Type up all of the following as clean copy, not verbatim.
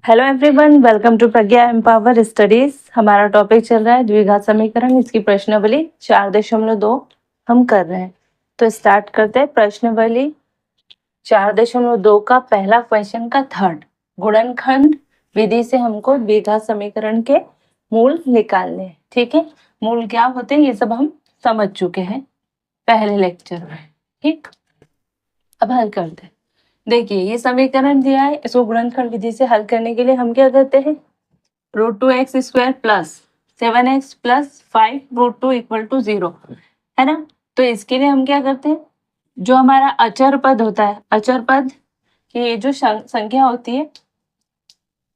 Hello everyone, welcome to Pragya empower studies. हमारा topic चल रहा है द्विघात समीकरण। इसकी प्रश्नावली 4.2 हम कर रहे हैं। तो स्टार्ट करते हैं। प्रश्नावली 4.2 का पहला क्वेश्चन का थर्ड, गुणनखंड विधि से हमको द्विघात समीकरण के मूल निकालने हैं। ठीक है, मूल क्या होते हैं ये सब हम समझ चुके हैं पहले लेक्चर में। ठीक, अब हल करते हैं। देखिए, ये समीकरण दिया है, इसको गुणनखंड विधि से हल करने के लिए हम क्या करते हैं, √2x² plus 7x plus 5√2 equal to 0 है ना। तो इसके लिए हम क्या करते हैं, जो हमारा अचर पद होता है, अचर पद की ये जो संख्या होती है,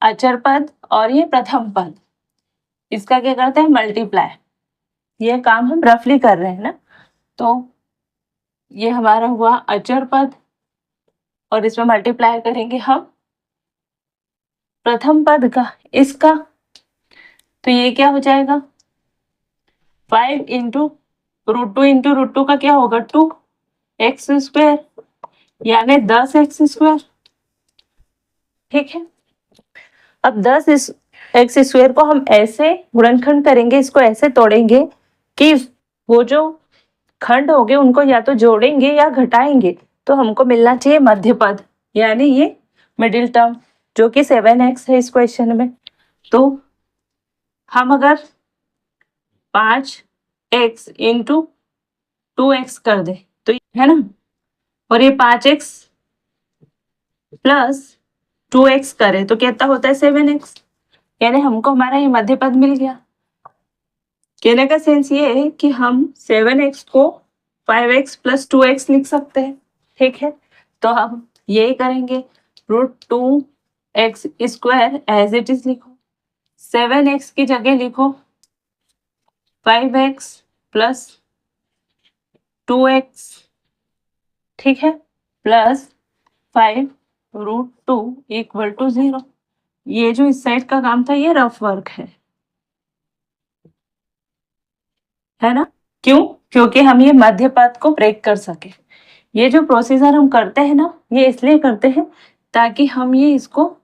अचर पद और ये प्रथम पद, इसका क्या करते हैं, मल्टीप्लाई। ये काम हम रफली कर रहे हैं ना। तो ये हमारा हुआ अचर पद और इसमें मल्टीप्लाई करेंगे हम प्रथम पद का, इसका। तो ये क्या हो जाएगा, 5 इंटू √2 का क्या होगा, 2x², यानी 10x²। ठीक है, अब 10x² को हम ऐसे गुणनखंड करेंगे, इसको ऐसे तोड़ेंगे कि वो जो खंड होंगे उनको या तो जोड़ेंगे या घटाएंगे, तो हमको मिलना चाहिए मध्य पद, यानी ये मिडिल टर्म, जो कि 7x है इस क्वेश्चन में। तो हम अगर 5x इंटू 2x कर दे तो है ना, और ये 5x प्लस 2x करे तो कितना होता है, 7x, यानी हमको हमारा ये मध्य पद मिल गया। कहने का सेंस ये है कि हम 7x को 5x प्लस 2x लिख सकते हैं। ठीक है, तो हम यही करेंगे, √2x² एज इट इज लिखो, 7x की जगह लिखो 5x प्लस 2x, ठीक है, प्लस 5√2 इक्वल टू 0। ये जो इस साइड का काम था ये रफ वर्क है ना। क्यों, क्योंकि हम ये मध्य पद को ब्रेक कर सके। ये जो प्रोसीजर हम करते हैं ना, ये इसलिए करते हैं ताकि हम ये इसको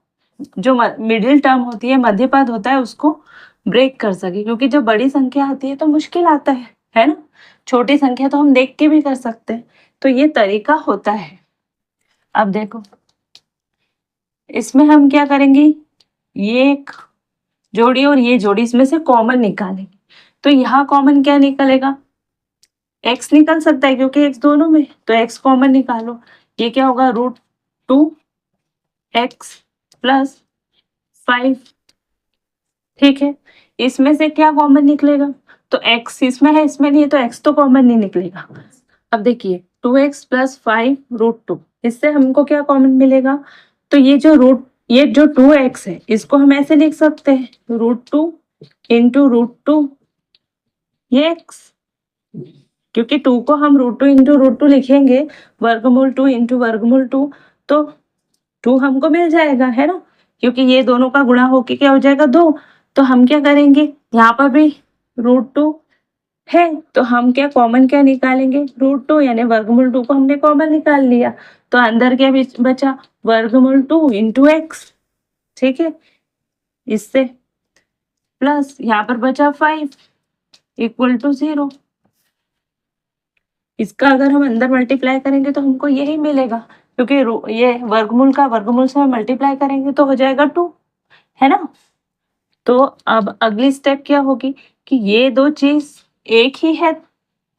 जो मिडिल टर्म होती है, मध्य पद होता है, उसको ब्रेक कर सके। क्योंकि जब बड़ी संख्या आती है तो मुश्किल आता है ना। छोटी संख्या तो हम देख के भी कर सकते हैं, तो ये तरीका होता है। अब देखो, इसमें हम क्या करेंगे, ये एक जोड़ी और ये जोड़ी, इसमें से कॉमन निकालेंगे। तो यहाँ कॉमन क्या निकलेगा, x निकल सकता है क्योंकि x दोनों में, तो x कॉमन निकालो। ये क्या होगा, √2x प्लस 5। ठीक है, इसमें से क्या कॉमन निकलेगा, तो x इसमें है, इसमें नहीं है, तो x तो कॉमन नहीं निकलेगा। अब देखिए, 2x प्लस 5√2, इससे हमको क्या कॉमन मिलेगा, तो ये जो 2x है इसको हम ऐसे लिख सकते हैं, √2 इंटू √2 ये x, क्योंकि 2 को हम √2 इंटू √2 लिखेंगे, वर्गमूल 2 इंटू वर्गमूल 2, तो 2 हमको मिल जाएगा, है ना। क्योंकि ये दोनों का गुणा होके क्या हो जाएगा, 2। तो हम क्या करेंगे, यहाँ पर भी √2 है, तो हम क्या कॉमन क्या निकालेंगे, √2, यानी वर्गमूल 2 को हमने कॉमन निकाल लिया। तो अंदर क्या बचा, वर्गमूल 2 इंटू एक्स। ठीक है, इससे प्लस यहाँ पर बचा 5 इक्वल टू 0। इसका अगर हम अंदर मल्टीप्लाई करेंगे तो हमको यही मिलेगा, क्योंकि ये वर्गमूल का वर्गमूल से मल्टीप्लाई करेंगे तो हो जाएगा 2, है ना। तो अब अगली स्टेप क्या होगी कि ये दो चीज एक ही है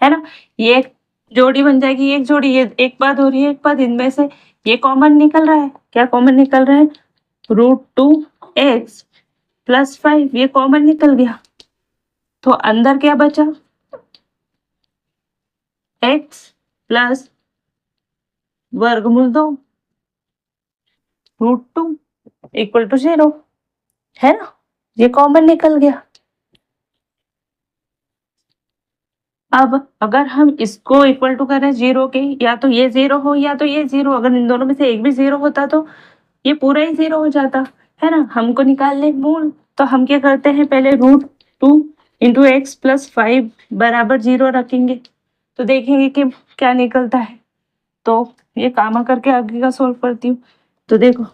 ना। ये एक जोड़ी बन जाएगी, एक जोड़ी, ये एक पद हो रही है, एक पद, इनमें से ये कॉमन निकल रहा है। क्या कॉमन निकल रहा है, √2x प्लस 5, ये कॉमन निकल गया। तो अंदर क्या बचा, x प्लस वर्गमूल 2 √2 इक्वल टू 0, है ना। ये कॉमन निकल गया। अब अगर हम इसको इक्वल टू करें 0 के, या तो ये 0 हो या तो ये 0, अगर इन दोनों में से एक भी 0 होता तो ये पूरा ही 0 हो जाता, है ना। हमको निकालने मूल, तो हम क्या करते हैं, पहले √2 इंटू एक्स प्लस 5 बराबर 0 रखेंगे, तो देखेंगे कि क्या निकलता है। तो ये कामा करके आगे का सोल्व करती हूँ। तो देखो,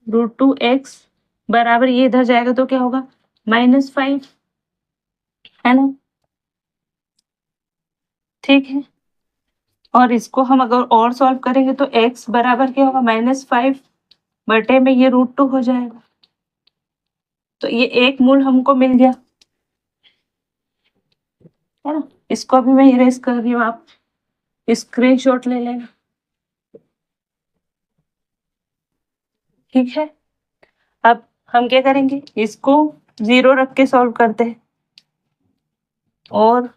√2x बराबर ये इधर जाएगा तो क्या होगा, -5, है ना। ठीक है, और इसको हम अगर और सॉल्व करेंगे तो x बराबर क्या होगा, -5 बटे में ये √2 हो जाएगा। तो ये एक मूल हमको मिल गया, है ना। इसको अभी मैं इरेज कर रही हूँ, आप स्क्रीनशॉट ले लेना। ठीक है, अब हम क्या करेंगे, इसको 0 रख के सॉल्व करते हैं और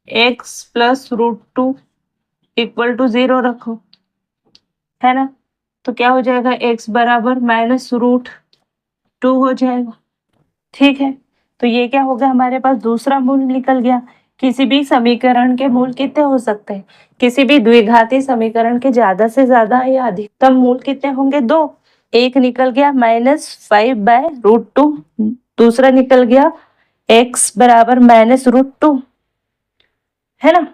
x प्लस √2 इक्वल टू 0 रखो, है ना। तो क्या हो जाएगा, x बराबर -√2 हो जाएगा। ठीक है, तो ये क्या हो गया, हमारे पास दूसरा मूल निकल गया। किसी भी समीकरण के मूल कितने हो सकते हैं, किसी भी द्विघाती समीकरण के ज्यादा से ज्यादा या अधिकतम मूल कितने होंगे, 2। एक निकल गया -5/√2, दूसरा निकल गया x बराबर -√2, है ना।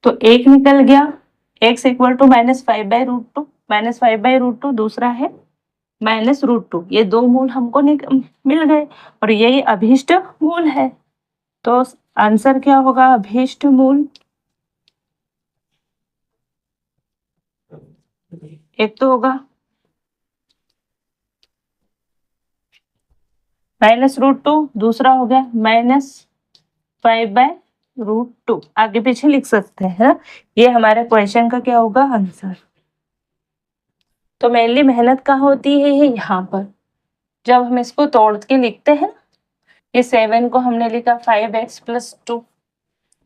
तो एक निकल गया x इक्वल टू -5/√2, -5/√2, दूसरा है -√2। ये दो मूल हमको मिल गए और यही अभीष्ट मूल है। तो आंसर क्या होगा, अभीष्ट मूल एक तो होगा -√2, दूसरा हो गया -5/√2। आगे पीछे लिख सकते हैं, है ना। ये हमारे क्वेश्चन का क्या होगा, आंसर। तो मेनली मेहनत कहाँ होती है, ये यहाँ पर जब हम इसको तोड़ के लिखते हैं। ये 7 को हमने लिखा 5x +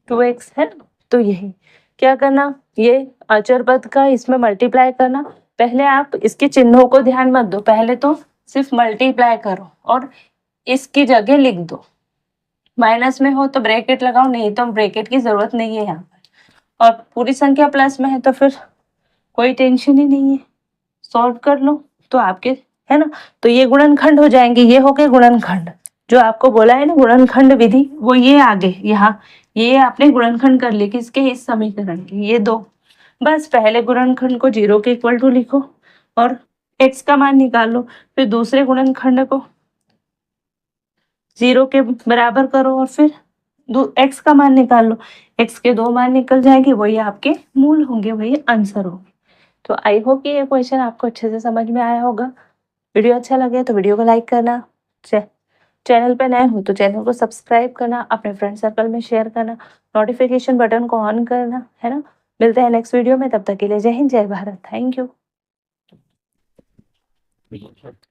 2x, है ना। तो यही क्या करना, ये अचर पद का इसमें मल्टीप्लाई करना। पहले आप इसके चिन्हों को ध्यान मत दो, पहले तो सिर्फ मल्टीप्लाई करो और इसकी जगह लिख दो। माइनस में हो तो ब्रैकेट लगाओ, नहीं तो ब्रैकेट की जरूरत नहीं है यहाँ पर। और पूरी संख्या प्लस में है तो फिर कोई टेंशन ही नहीं है, सॉल्व कर लो तो आपके, है ना। तो ये गुणनखंड हो जाएंगे, ये हो गए गुणनखंड। जो आपको बोला है ना गुणनखंड विधि, वो ये आगे यहाँ ये आपने गुणनखंड कर ली किसके, इस समीकरण के, ये दो। बस पहले गुणनखंड को 0 के इक्वल टू लिखो और x का मान निकालो, फिर दूसरे गुणनखंड को 0 के बराबर करो और फिर x का मान निकाल लो। x के दो मान निकल जाएंगे, वही आपके मूल होंगे, वही आंसर होंगे। तो आई होप कि ये क्वेश्चन आपको अच्छे से समझ में आया होगा। वीडियो अच्छा लगे तो वीडियो को लाइक करना, चैनल पे नए हो तो चैनल को सब्सक्राइब करना, अपने फ्रेंड सर्कल में शेयर करना, नोटिफिकेशन बटन को ऑन करना, है ना। मिलते हैं नेक्स्ट वीडियो में, तब तक के लिए जय हिंद, जय भारत, थैंक यू।